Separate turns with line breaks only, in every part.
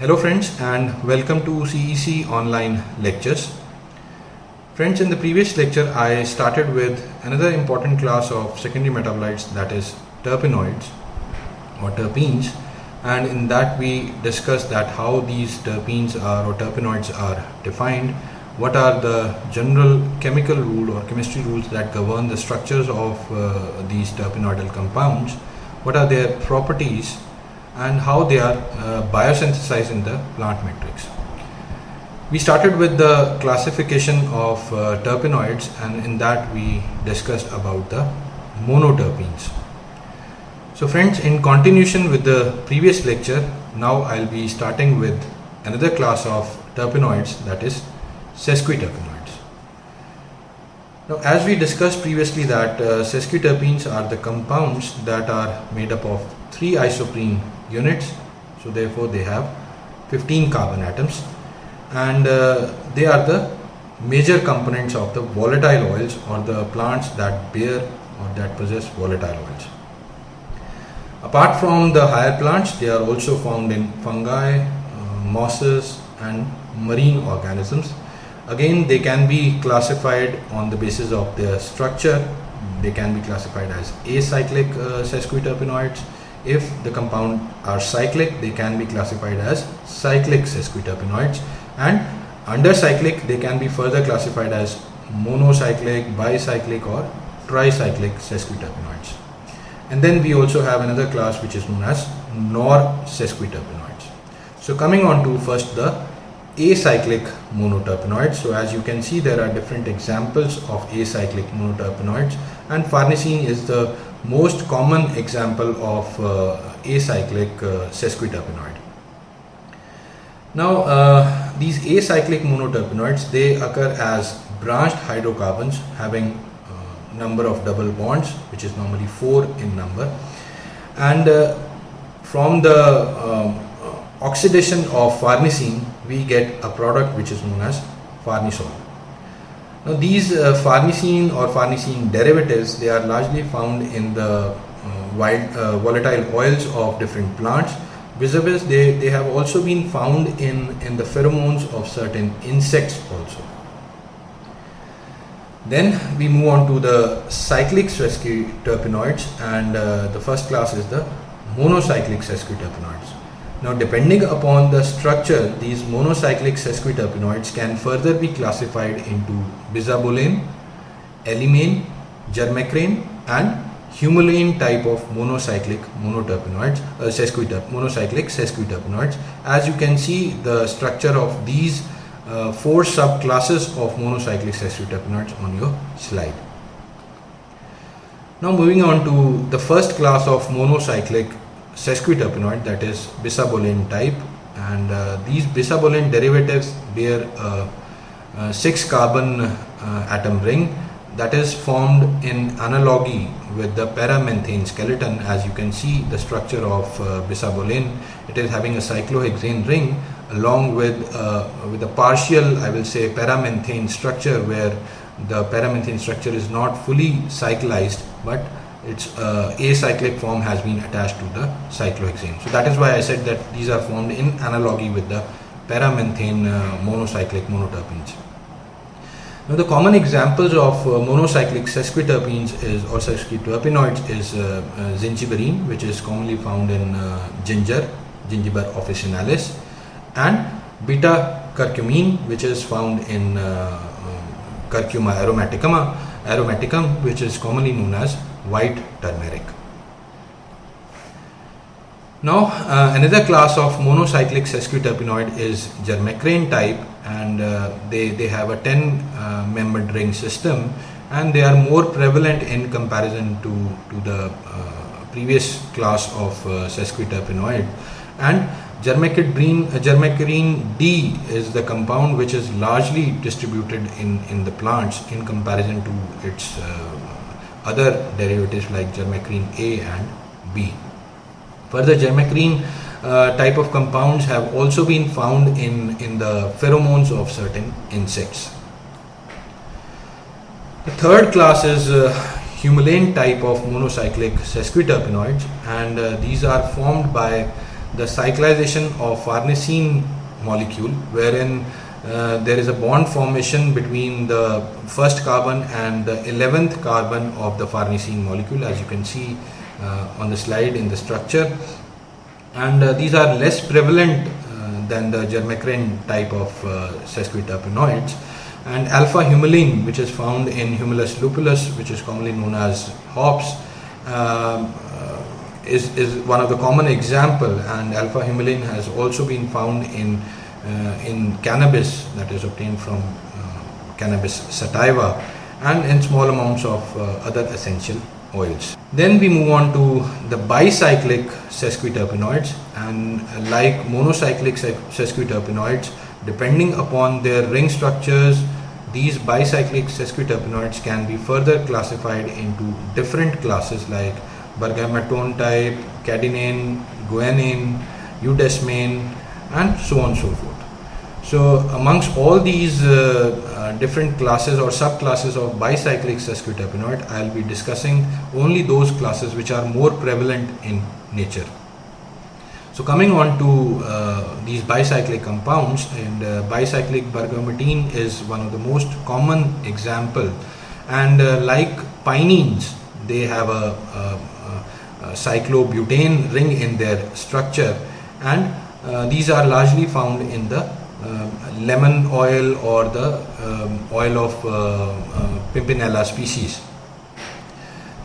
Hello friends and welcome to CEC online lectures. Friends, in the previous lecture I started with another important class of secondary metabolites, that is terpenoids or terpenes, and in that we discussed that how these terpenes are or terpenoids are defined, what are the general chemical rule or chemistry rules that govern the structures of these terpenoidal compounds, what are their properties, and how they are biosynthesized in the plant matrix. We started with the classification of terpenoids, and in that we discussed about the monoterpenes. So friends, in continuation with the previous lecture, now I'll be starting with another class of terpenoids, that is sesquiterpenoids. Now, as we discussed previously that sesquiterpenes are the compounds that are made up of 3 isoprene units, so therefore they have 15 carbon atoms, and they are the major components of the volatile oils or the plants that bear or that possess volatile oils. Apart from the higher plants, they are also found in fungi, mosses and marine organisms. Again, they can be classified on the basis of their structure. They can be classified as acyclic sesquiterpenoids. If the compound are cyclic, they can be classified as cyclic sesquiterpenoids, and under cyclic they can be further classified as monocyclic, bicyclic or tricyclic sesquiterpenoids. And then we also have another class which is known as nor-sesquiterpenoids. So coming on to first the acyclic monoterpenoids. So as you can see, there are different examples of acyclic monoterpenoids, and farnesene is the most common example of acyclic sesquiterpenoid. Now these acyclic monoterpenoids, they occur as branched hydrocarbons having number of double bonds, which is normally 4 in number, and from the oxidation of farnesene we get a product which is known as farnesol. Now these farnesene or farnesene derivatives, they are largely found in the volatile oils of different plants. Vis-a-vis, they have also been found in the pheromones of certain insects also. Then we move on to the cyclic sesquiterpenoids, and the first class is the monocyclic sesquiterpenoids. Now, depending upon the structure, these monocyclic sesquiterpenoids can further be classified into bisabolin, elimane, germacrane and humulene type of monocyclic monoterpenoids, monocyclic sesquiterpenoids. As you can see, the structure of these 4 subclasses of monocyclic sesquiterpenoids on your slide. Now moving on to the first class of monocyclic sesquiterpenoid, that is bisabolin type, and these bisabolin derivatives bear a 6 carbon atom ring that is formed in analogy with the paramethane skeleton. As you can see, the structure of bisabolin, it is having a cyclohexane ring along with a partial, I will say, paramethane structure, where the paramethane structure is not fully cyclized, but its acyclic form has been attached to the cyclohexane. So that is why I said that these are formed in analogy with the paramethane monocyclic monoterpenes. Now the common examples of monocyclic sesquiterpenes or sesquiterpenoids is zinchibarin, which is commonly found in Gingiber officinalis, and beta curcumine, which is found in Curcuma aromaticum, which is commonly known as white turmeric. Now another class of monocyclic sesquiterpenoid is germacrane type, and they have a 10 membered ring system, and they are more prevalent in comparison to the previous class of sesquiterpenoid. And germacrane D is the compound which is largely distributed in the plants in comparison to its other derivatives like germacrane A and B. Further, germacrane type of compounds have also been found in the pheromones of certain insects. The third class is humulene type of monocyclic sesquiterpenoids, and these are formed by the cyclization of farnesene molecule, wherein there is a bond formation between the first carbon and the 11th carbon of the farnesene molecule, as you can see on the slide in the structure. And these are less prevalent than the germicrin type of sesquiterpenoids. And alpha humulene, which is found in Humulus lupulus, which is commonly known as hops, is one of the common example. And alpha humulene has also been found in cannabis, that is obtained from cannabis sativa, and in small amounts of other essential oils. Then we move on to the bicyclic sesquiterpenoids, and like monocyclic sesquiterpenoids, depending upon their ring structures, these bicyclic sesquiterpenoids can be further classified into different classes like bergamatone type, cadenane, guanine, eudesmane, and so on and so forth. So amongst all these different classes or subclasses of bicyclic sesquiterpenoid, I'll be discussing only those classes which are more prevalent in nature. So coming on to these bicyclic compounds, and bicyclic bergamatine is one of the most common example, and like pinenes, they have a cyclobutane ring in their structure, and these are largely found in the lemon oil or the oil of pimpinella species.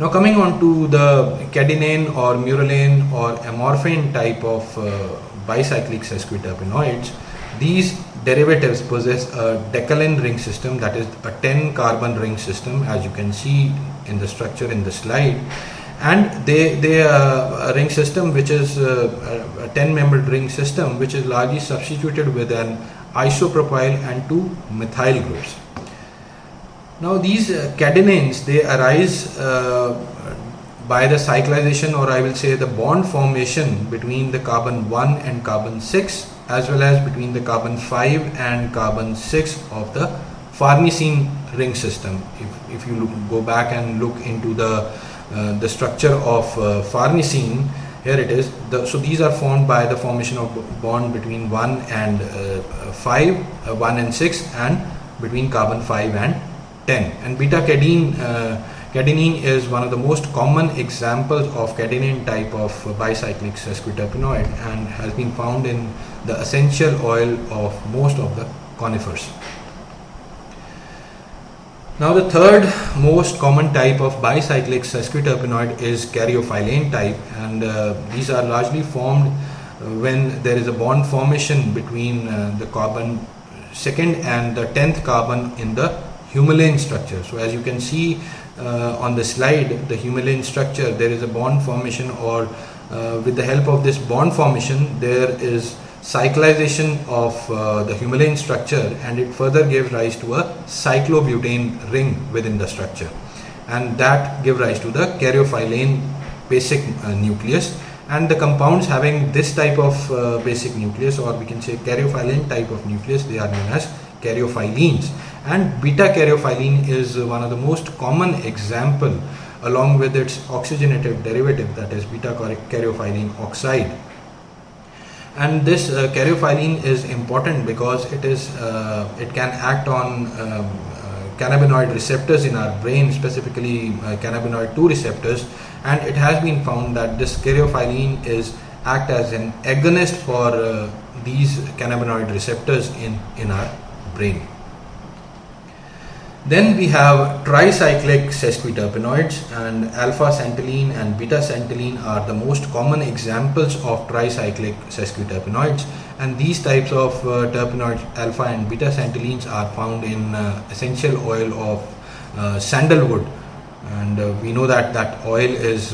Now coming on to the cadenane or murylane or amorphine type of bicyclic sesquiterpenoids, these derivatives possess a decalin ring system, that is a 10 carbon ring system, as you can see in the structure in the slide. And they are a ring system which is a 10-membered ring system, which is largely substituted with an isopropyl and 2 methyl groups. Now these cadenanes, they arise by the cyclization, or I will say the bond formation between the carbon 1 and carbon 6, as well as between the carbon 5 and carbon 6 of the farnesene ring system. If you go back and look into the structure of farnesene, here it is. So these are formed by the formation of bond between 1 and 5, 1 and 6, and between carbon 5 and 10. And beta cadenine is one of the most common examples of cadenane type of bicyclic sesquiterpenoid, and has been found in the essential oil of most of the conifers. Now the third most common type of bicyclic sesquiterpenoid is caryophylline type, and these are largely formed when there is a bond formation between the carbon 2nd and the 10th carbon in the humulene structure. So as you can see on the slide, the humulene structure, there is a bond formation, or with the help of this bond formation, there is cyclization of the humulene structure, and it further gives rise to a cyclobutane ring within the structure, and that gives rise to the caryophylline basic nucleus. And the compounds having this type of basic nucleus, or we can say caryophylline type of nucleus, they are known as caryophyllenes. And beta caryophylline is one of the most common example, along with its oxygenated derivative, that is beta caryophylline oxide. And this caryophylline is important because it can act on cannabinoid receptors in our brain, specifically cannabinoid 2 receptors, and it has been found that this caryophylline act as an agonist for these cannabinoid receptors in our brain. Then we have tricyclic sesquiterpenoids, and alpha santalene and beta santalene are the most common examples of tricyclic sesquiterpenoids, and these types of terpenoids, alpha and beta santalenes, are found in essential oil of sandalwood, and we know that that oil is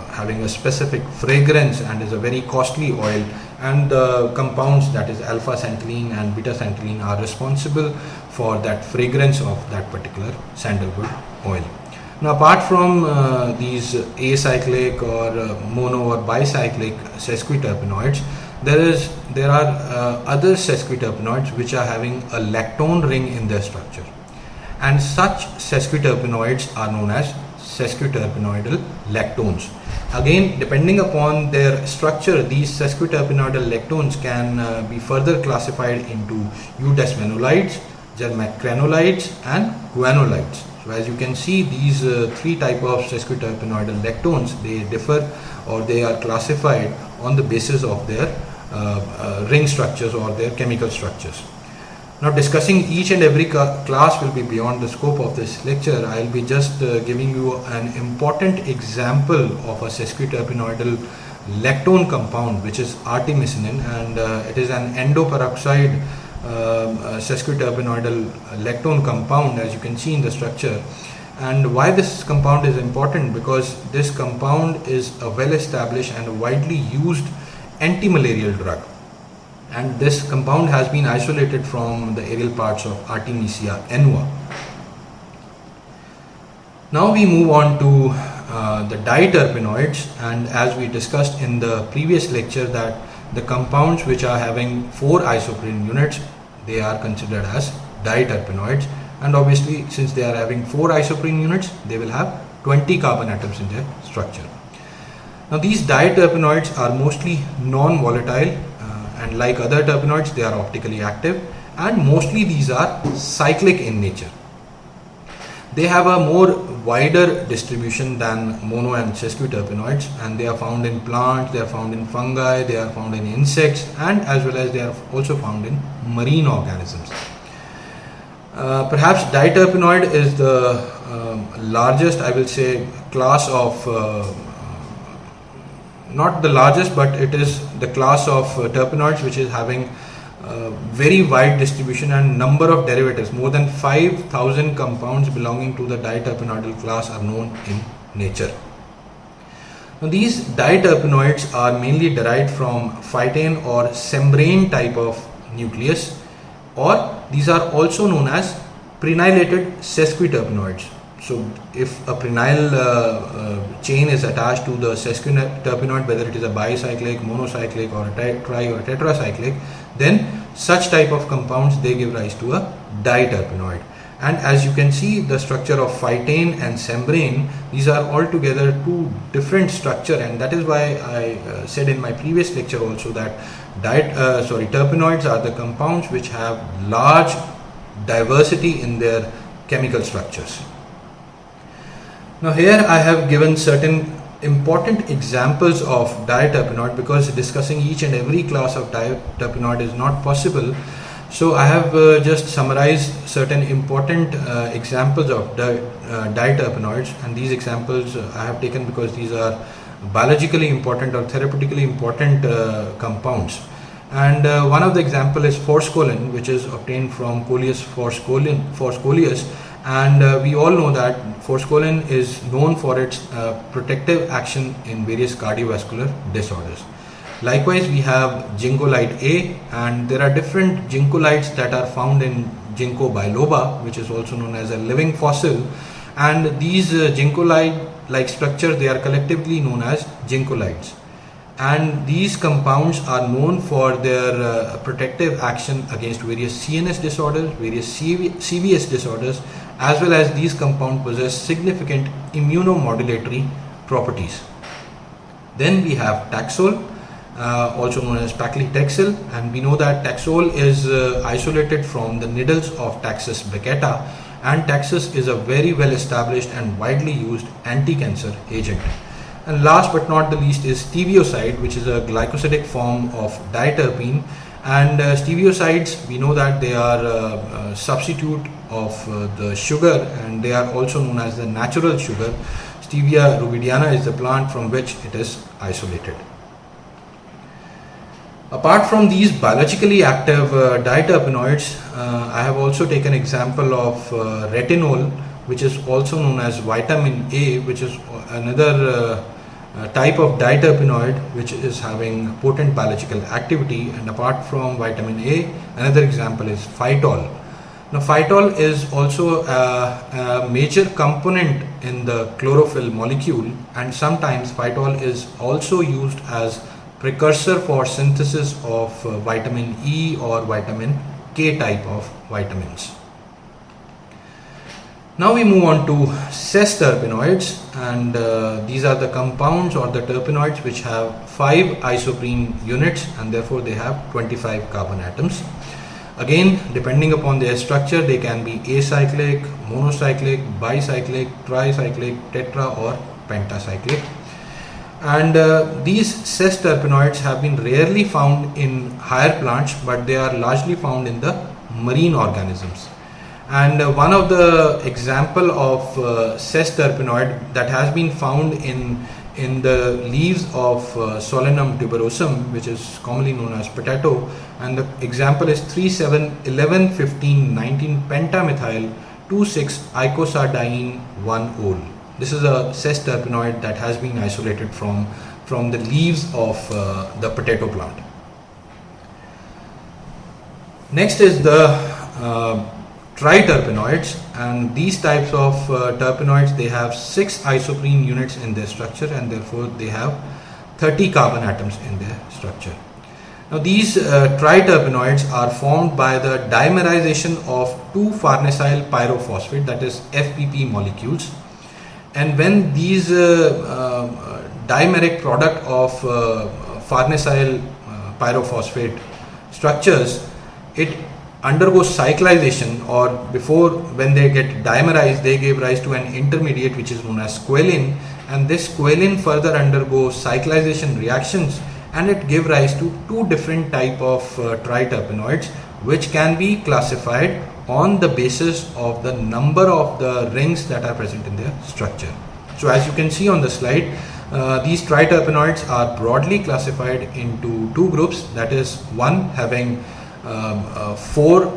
having a specific fragrance and is a very costly oil, and the compounds, that is alpha santalene and beta santalene, are responsible for that fragrance of that particular sandalwood oil. Now apart from these acyclic or mono or bicyclic sesquiterpenoids, there are other sesquiterpenoids which are having a lactone ring in their structure, and such sesquiterpenoids are known as sesquiterpenoidal lactones. Again, depending upon their structure, these sesquiterpenoidal lactones can be further classified into eudesmanolides, germacranolides and guanolides. So as you can see, these three types of sesquiterpenoidal lactones, they differ or they are classified on the basis of their ring structures or their chemical structures. Now, discussing each and every class will be beyond the scope of this lecture. I will be just giving you an important example of a sesquiterpenoidal lactone compound, which is artemisinin, and it is an endoperoxide sesquiterpenoidal lactone compound, as you can see in the structure. And why this compound is important? Because this compound is a well established and widely used anti-malarial drug, and this compound has been isolated from the aerial parts of Artemisia annua. Now we move on to the diterpenoids, and as we discussed in the previous lecture, that the compounds which are having 4 isoprene units, they are considered as diterpenoids, and obviously since they are having 4 isoprene units, they will have 20 carbon atoms in their structure. Now these diterpenoids are mostly non-volatile, and like other terpenoids, they are optically active, and mostly these are cyclic in nature. They have a more wider distribution than mono and sesquiterpenoids, and they are found in plants, they are found in fungi, they are found in insects, and as well as they are also found in marine organisms. Perhaps diterpenoid is the largest, I will say, class of not the largest, but it is the class of terpenoids which is having very wide distribution and number of derivatives. More than 5,000 compounds belonging to the diterpenoidal class are known in nature. Now these diterpenoids are mainly derived from phytane or membrane type of nucleus, or these are also known as prenylated sesquiterpenoids. So if a prenyl chain is attached to the sesquiterpenoid, whether it is a bicyclic, monocyclic or a tri or a tetracyclic, then such type of compounds, they give rise to a diterpenoid. And as you can see, the structure of phytane and membrane, these are altogether two different structure, and that is why I said in my previous lecture also that terpenoids are the compounds which have large diversity in their chemical structures. Now here I have given certain important examples of diterpenoid, because discussing each and every class of diterpenoid is not possible. So I have just summarized certain important examples of diterpenoids, and these examples I have taken because these are biologically important or therapeutically important compounds. And one of the example is forskolin, which is obtained from Coleus forscoleus, and we all know that forskolin is known for its protective action in various cardiovascular disorders. Likewise, we have ginkgolide A, and there are different ginkgolides that are found in Ginkgo biloba, which is also known as a living fossil, and these ginkgolide like structures, they are collectively known as ginkgolides. And these compounds are known for their protective action against various CNS disorders, various CVS disorders, as well as these compounds possess significant immunomodulatory properties. Then we have Taxol, also known as paclitaxel, and we know that Taxol is isolated from the needles of Taxus baccata, and Taxus is a very well established and widely used anti-cancer agent. And last but not the least is stevioside, which is a glycosidic form of diterpene. And steviosides, we know that they are a substitute of the sugar, and they are also known as the natural sugar. Stevia rubidiana is the plant from which it is isolated. Apart from these biologically active diterpenoids, I have also taken example of retinol, which is also known as vitamin A, which is another type of diterpenoid which is having potent biological activity. And apart from vitamin A, another example is phytol. Now phytol is also a major component in the chlorophyll molecule, and sometimes phytol is also used as precursor for synthesis of vitamin E or vitamin K type of vitamins. Now we move on to Cess terpenoids, and these are the compounds or the terpenoids which have 5 isoprene units, and therefore they have 25 carbon atoms. Again, depending upon their structure, they can be acyclic, monocyclic, bicyclic, tricyclic, tetra or pentacyclic. And these Cess terpenoids have been rarely found in higher plants, but they are largely found in the marine organisms. And one of the example of Cess terpenoid that has been found in the leaves of Solanum tuberosum, which is commonly known as potato, and the example is 3,7,11,15,19 pentamethyl 2,6-icosardiene-1-ol. This is a Cess terpenoid that has been isolated from the leaves of the potato plant. Next is the triterpenoids, and these types of terpenoids, they have 6 isoprene units in their structure, and therefore they have 30 carbon atoms in their structure. Now these triterpenoids are formed by the dimerization of 2 farnesyl pyrophosphate, that is FPP molecules, and when these dimeric product of farnesyl pyrophosphate structures, it undergoes cyclization, or before, when they get dimerized, they give rise to an intermediate which is known as squalene, and this squalene further undergoes cyclization reactions, and it gives rise to 2 different type of triterpenoids, which can be classified on the basis of the number of the rings that are present in their structure. So as you can see on the slide, these triterpenoids are broadly classified into 2 groups, that is, one having 4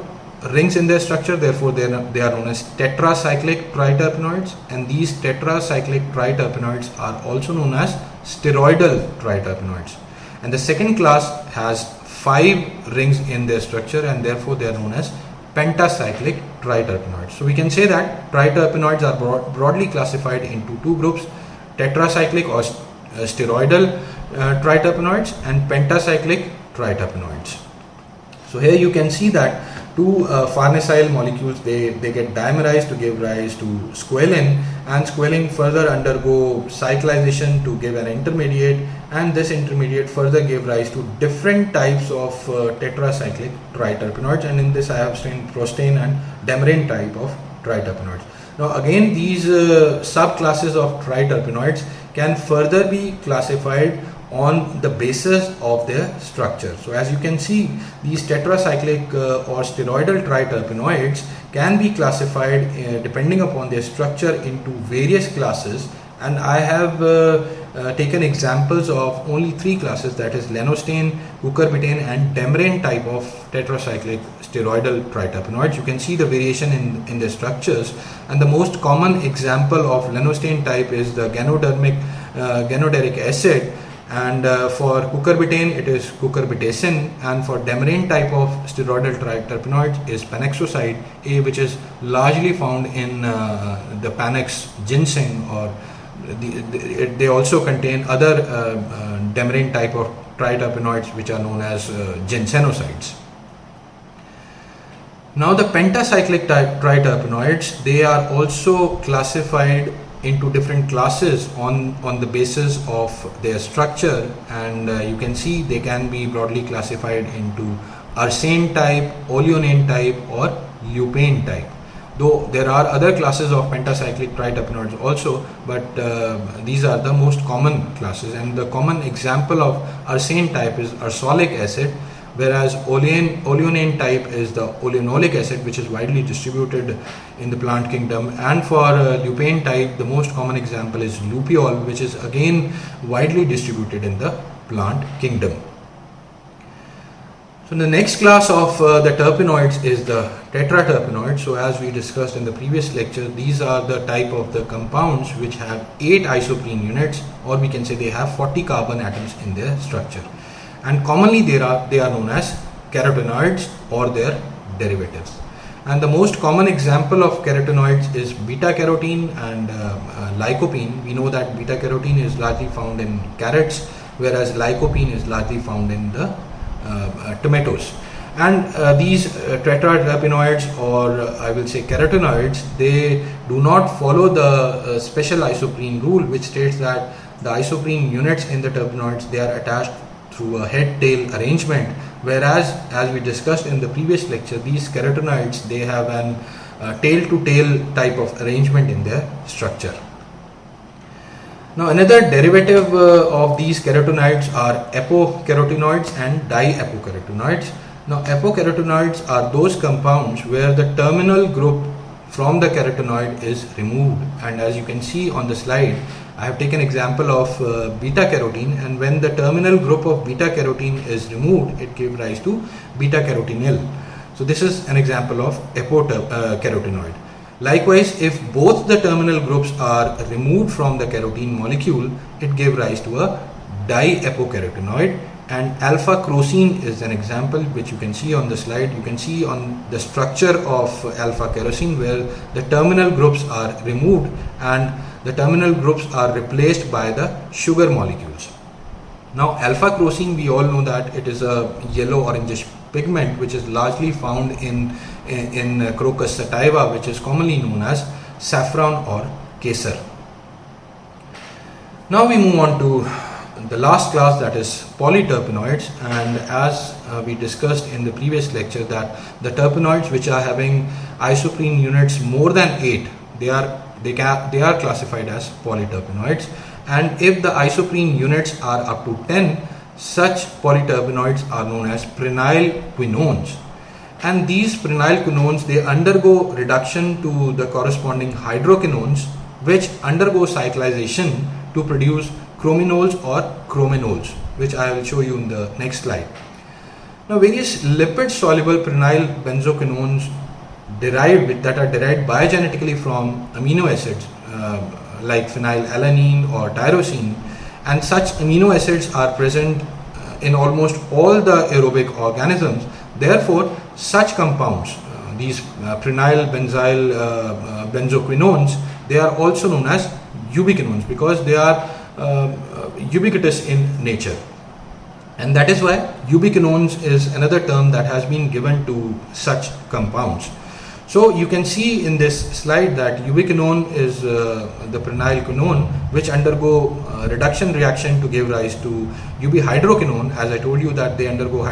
rings in their structure, therefore they are known as tetracyclic triterpenoids, and these tetracyclic triterpenoids are also known as steroidal triterpenoids. And the second class has 5 rings in their structure, and therefore they are known as pentacyclic triterpenoids. So we can say that triterpenoids are broadly classified into 2 groups: tetracyclic or steroidal triterpenoids and pentacyclic triterpenoids. So here you can see that 2 farnesyl molecules, they get dimerized to give rise to squalene, and squalene further undergo cyclization to give an intermediate, and this intermediate further give rise to different types of tetracyclic triterpenoids, and in this I have seen prostane and demerane type of triterpenoids. Now again, these subclasses of triterpenoids can further be classified on the basis of their structure. So as you can see, these tetracyclic or steroidal triterpenoids can be classified depending upon their structure into various classes, and I have taken examples of only 3 classes, that is lenostane, cucurbitane and demerane type of tetracyclic steroidal triterpenoids. You can see the variation in their structures, and the most common example of lenostane type is the ganoderic acid, and for cucurbitane it is cucurbitacin, and for demerane type of steroidal triterpenoids is panaxoside A, which is largely found in the panax ginseng, or they also contain other demerane type of triterpenoids which are known as ginsenosides. Now the pentacyclic triterpenoids, they are also classified into different classes on the basis of their structure, and you can see they can be broadly classified into arsane type, oleonane type or lupane type. Though there are other classes of pentacyclic triterpenoids also, but these are the most common classes, and the common example of arsane type is ursolic acid, whereas oleonane type is the oleanolic acid, which is widely distributed in the plant kingdom, and for lupane type the most common example is lupiol, which is again widely distributed in the plant kingdom. So the next class of the terpenoids is the tetraterpenoids. So as we discussed in the previous lecture, these are the type of the compounds which have 8 isoprene units, or we can say they have 40 carbon atoms in their structure, and commonly they are known as carotenoids or their derivatives. And the most common example of carotenoids is beta carotene and lycopene. We know that beta carotene is largely found in carrots, whereas lycopene is largely found in the tomatoes. And these tetraterpenoids, or I will say carotenoids, they do not follow the special isoprene rule, which states that the isoprene units in the terpenoids, they are attached through a head-tail arrangement, whereas as we discussed in the previous lecture, these carotenoids, they have an tail-to-tail type of arrangement in their structure. Now another derivative of these carotenoids are apocarotenoids and diapocarotenoids. Now apocarotenoids are those compounds where the terminal group from the carotenoid is removed, and as you can see on the slide, I have taken example of beta carotene, and when the terminal group of beta carotene is removed, it gives rise to beta carotenyl. So this is an example of apocarotenoid. Likewise, if both the terminal groups are removed from the carotene molecule, it gives rise to a diapocarotenoid. And alpha crocine is an example which you can see on the slide. You can see on the structure of alpha kerosene where the terminal groups are removed and the terminal groups are replaced by the sugar molecules. Now alpha crocine, we all know that it is a yellow orangish pigment which is largely found in Crocus sativa, which is commonly known as saffron or kesar. Now we move on to the last class, that is polyterpenoids, and as we discussed in the previous lecture, that the terpenoids which are having isoprene units more than 8, they are classified as polyterpenoids, and if the isoprene units are up to 10, such polyterpenoids are known as prenylquinones. And these prenylquinones, they undergo reduction to the corresponding hydroquinones, which undergo cyclization to produce chrominols or chrominols, which I will show you in the next slide. Now various lipid soluble prenyl benzoquinones that are derived biogenetically from amino acids like phenylalanine or tyrosine, and such amino acids are present in almost all the aerobic organisms. Therefore such compounds, these prenyl benzyl benzoquinones, they are also known as ubiquinones because they are ubiquitous in nature, and that is why ubiquinones is another term that has been given to such compounds. So you can see in this slide that ubiquinone is the prenylquinone which undergo reduction reaction to give rise to ubihydroquinone. As I told you that they undergo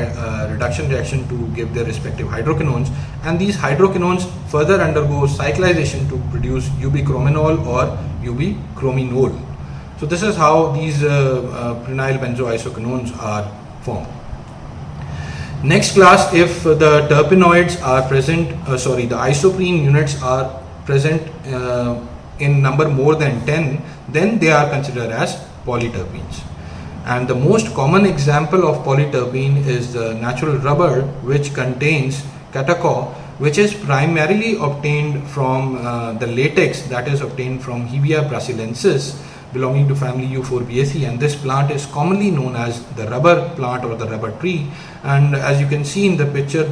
reduction reaction to give their respective hydroquinones, and these hydroquinones further undergo cyclization to produce ubicrominol or ubicrominol. So this is how these prenyl benzoisoquinones are formed. Next class, if the terpenoids are present, the isoprene units are present in number more than 10, then they are considered as polyterpenes. And the most common example of polyterpene is the natural rubber, which contains catechol, which is primarily obtained from the latex that is obtained from Hevea brasiliensis, belonging to family Euphorbiaceae, and this plant is commonly known as the rubber plant or the rubber tree. And as you can see in the picture,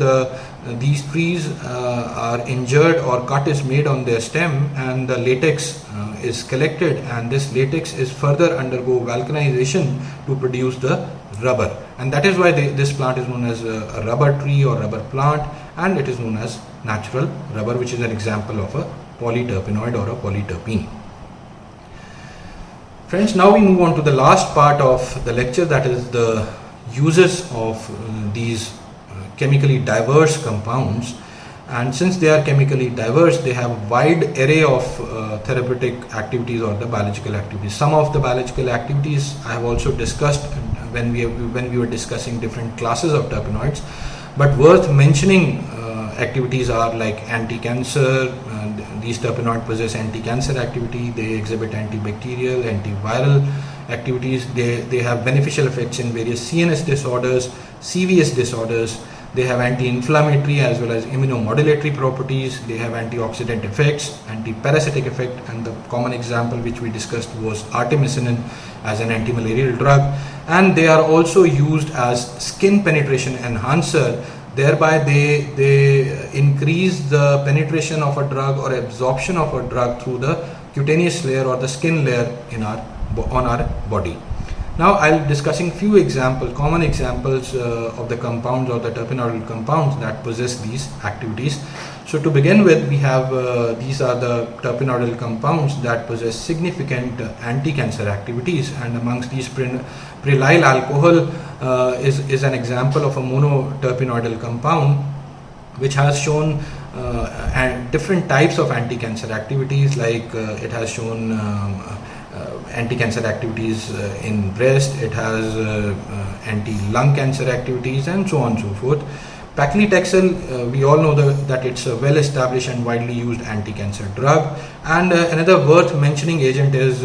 these trees are injured or cut is made on their stem, and the latex is collected, and this latex is further undergo vulcanization to produce the rubber, and that is why this plant is known as a rubber tree or rubber plant, and it is known as natural rubber, which is an example of a polyterpenoid or a polyterpene. Friends, now we move on to the last part of the lecture, that is the uses of these chemically diverse compounds. And since they are chemically diverse, they have a wide array of therapeutic activities or the biological activities. Some of the biological activities I have also discussed when we were discussing different classes of terpenoids, but worth mentioning activities are like anti-cancer. These terpenoids possess anti-cancer activity, they exhibit antibacterial, antiviral activities, they have beneficial effects in various CNS disorders, CVS disorders, they have anti-inflammatory as well as immunomodulatory properties, they have antioxidant effects, anti-parasitic effect, and the common example which we discussed was artemisinin as an anti-malarial drug, and they are also used as skin penetration enhancer. Thereby they increase the penetration of a drug or absorption of a drug through the cutaneous layer or the skin layer on our body. Now I'll discussing few examples, common examples of the compounds or the terpenoidal compounds that possess these activities. So to begin with, we have these are the terpenoidal compounds that possess significant anti-cancer activities, and amongst these prelyl alcohol is an example of a monoterpenoidal compound which has shown different types of anti-cancer activities, like it has shown anti-cancer activities in breast, it has anti-lung cancer activities, and so on and so forth. Paclitaxel, we all know that it's a well-established and widely used anti-cancer drug. And another worth mentioning agent is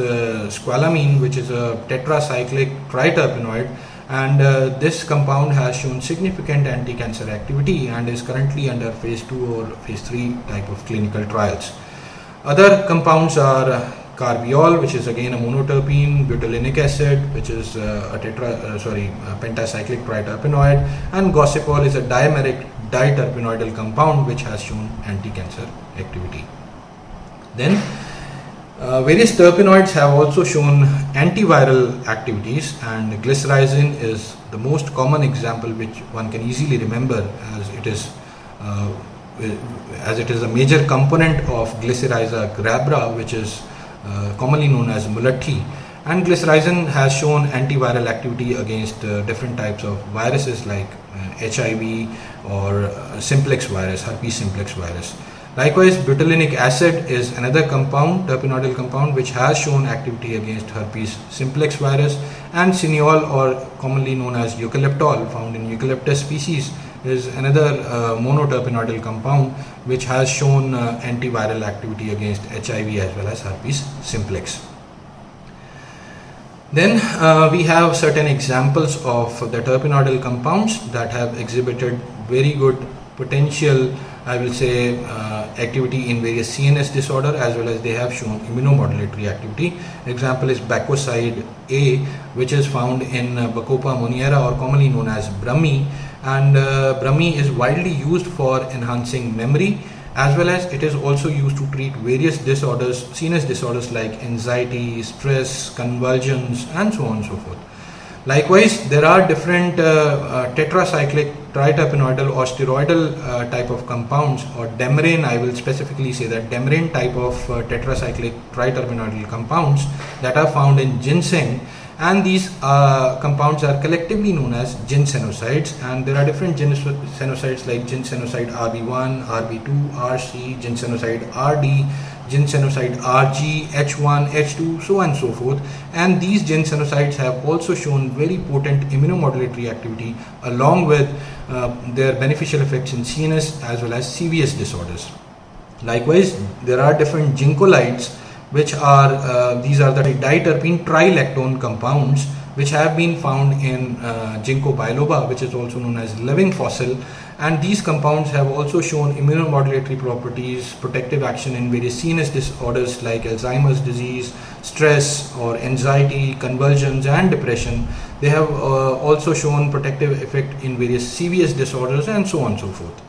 squalane, which is a tetracyclic triterpenoid. And this compound has shown significant anti-cancer activity and is currently under phase 2 or phase 3 type of clinical trials. Other compounds are carbiol, which is again a monoterpene, butylenic acid, which is a pentacyclic triterpenoid, and gossypol is a dimeric diterpenoidal compound which has shown anti-cancer activity. Then various terpenoids have also shown antiviral activities, and glycyrrhizin is the most common example which one can easily remember, as it is a major component of Glycyrrhiza glabra, which is commonly known as mulatti. And glycyrrhizin has shown antiviral activity against different types of viruses like HIV or simplex virus, herpes simplex virus. Likewise, butylenic acid is another compound, terpenoidal compound, which has shown activity against herpes simplex virus. And cineol, or commonly known as eucalyptol, found in eucalyptus species, is another monoterpenoidal compound which has shown antiviral activity against HIV as well as herpes simplex. Then we have certain examples of the terpenoidal compounds that have exhibited very good potential, I will say, activity in various CNS disorder, as well as they have shown immunomodulatory activity. Example is bacoside A, which is found in Bacopa monnieri, or commonly known as Brahmi. And Brahmi is widely used for enhancing memory, as well as it is also used to treat various disorders, CNS disorders like anxiety, stress, convulsions, and so on and so forth. Likewise, there are different tetracyclic triterpenoidal or steroidal type of compounds, or demerane, I will specifically say that demerane type of tetracyclic triterpenoidal compounds that are found in ginseng, and these compounds are collectively known as ginsenosides. And there are different ginsenosides like ginsenoside RB1, RB2, RC, ginsenoside RD, ginsenoside RG, H1, H2, so on and so forth. And these ginsenosides have also shown very potent immunomodulatory activity, along with their beneficial effects in CNS as well as CVS disorders. Likewise, there are different ginkgolides, which are these are the diterpene trilactone compounds, which have been found in ginkgo biloba, which is also known as living fossil. And these compounds have also shown immunomodulatory properties, protective action in various CNS disorders like Alzheimer's disease, stress or anxiety, convulsions, and depression. They have also shown protective effect in various CVS disorders, and so on and so forth.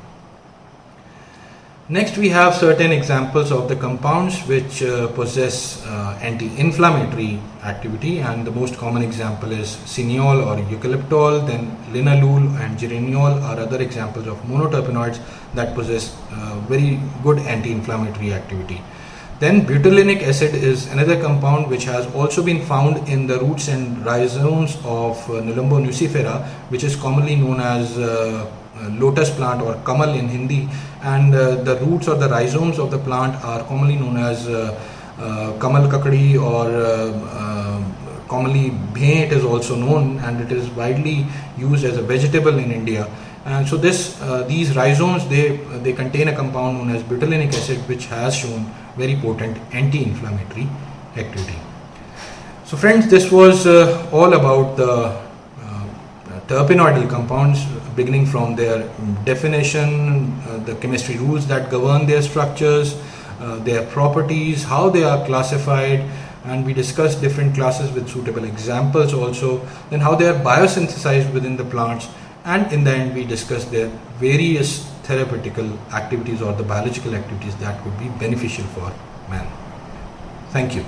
Next, we have certain examples of the compounds which possess anti-inflammatory activity, and the most common example is cineol or eucalyptol. Then linalool and geraniol are other examples of monoterpenoids that possess very good anti-inflammatory activity. Then butylenic acid is another compound which has also been found in the roots and rhizomes of Nelumbo nucifera, which is commonly known as lotus plant or kamal in Hindi, and the roots or the rhizomes of the plant are commonly known as kamal kakadi, or commonly bhain it is also known, and it is widely used as a vegetable in India. And so these rhizomes, they contain a compound known as butylenic acid, which has shown very potent anti-inflammatory activity. So friends, this was all about the terpenoidal compounds, beginning from their definition, the chemistry rules that govern their structures, their properties, how they are classified, and we discussed different classes with suitable examples also, then how they are biosynthesized within the plants, and in the end we discussed their various therapeutical activities or the biological activities that could be beneficial for man. Thank you.